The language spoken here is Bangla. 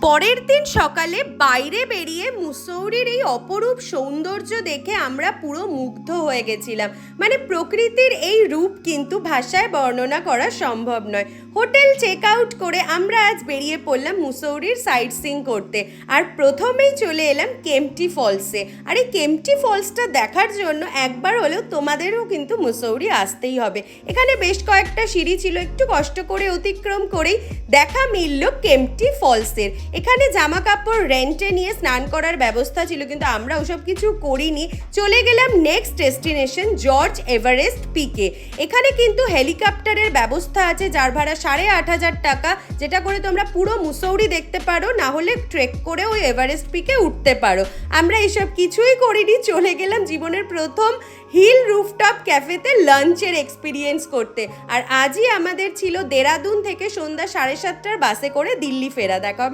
পরের দিন সকালে বাইরে বেরিয়ে মুসৌরির এই অপরূপ সৌন্দর্য দেখে আমরা পুরো মুগ্ধ হয়ে গেছিলাম। মানে প্রকৃতির এই রূপ কিন্তু ভাষায় বর্ণনা করা সম্ভব নয়। হোটেল চেক আউট করে আমরা আজ বেরিয়ে পড়লাম মুসৌরির সাইট সিইং করতে। আর প্রথমেই চলে এলাম কেম্পটি ফলসে। আর এই কেম্পটি ফলসটা দেখার জন্য একবার হলেও তোমাদেরও কিন্তু মুসৌরি আসতেই হবে। এখানে বেশ কয়েকটা সিঁড়ি ছিল, একটু কষ্ট করে অতিক্রম করেই দেখা মিলল কেম্পটি ফলসের। এখানে জামা কাপড় রেন্টে নিয়ে স্নান করার ব্যবস্থা ছিল, কিন্তু আমরা ওসব কিছু করিনি। চলে গেলাম নেক্সট ডেস্টিনেশন জর্জ এভারেস্ট পিকে। এখানে কিন্তু হেলিকপ্টারের ব্যবস্থা আছে, যার ভাড়া 8,500 টাকা, যেটা করে তোমরা পুরো মুসৌরি দেখতে পারো, না হলে ট্রেক করে ওই এভারেস্ট পিকে উঠতে পারো। আমরা এসব কিছুই করিনি, চলে গেলাম জীবনের প্রথম হিল রুফটপ ক্যাফেতে লাঞ্চের এক্সপিরিয়েন্স করতে। আর আজই আমাদের ছিল দেরাদুন থেকে সন্ধ্যা 7:30টার বাসে করে দিল্লি ফেরা। দেখা হবে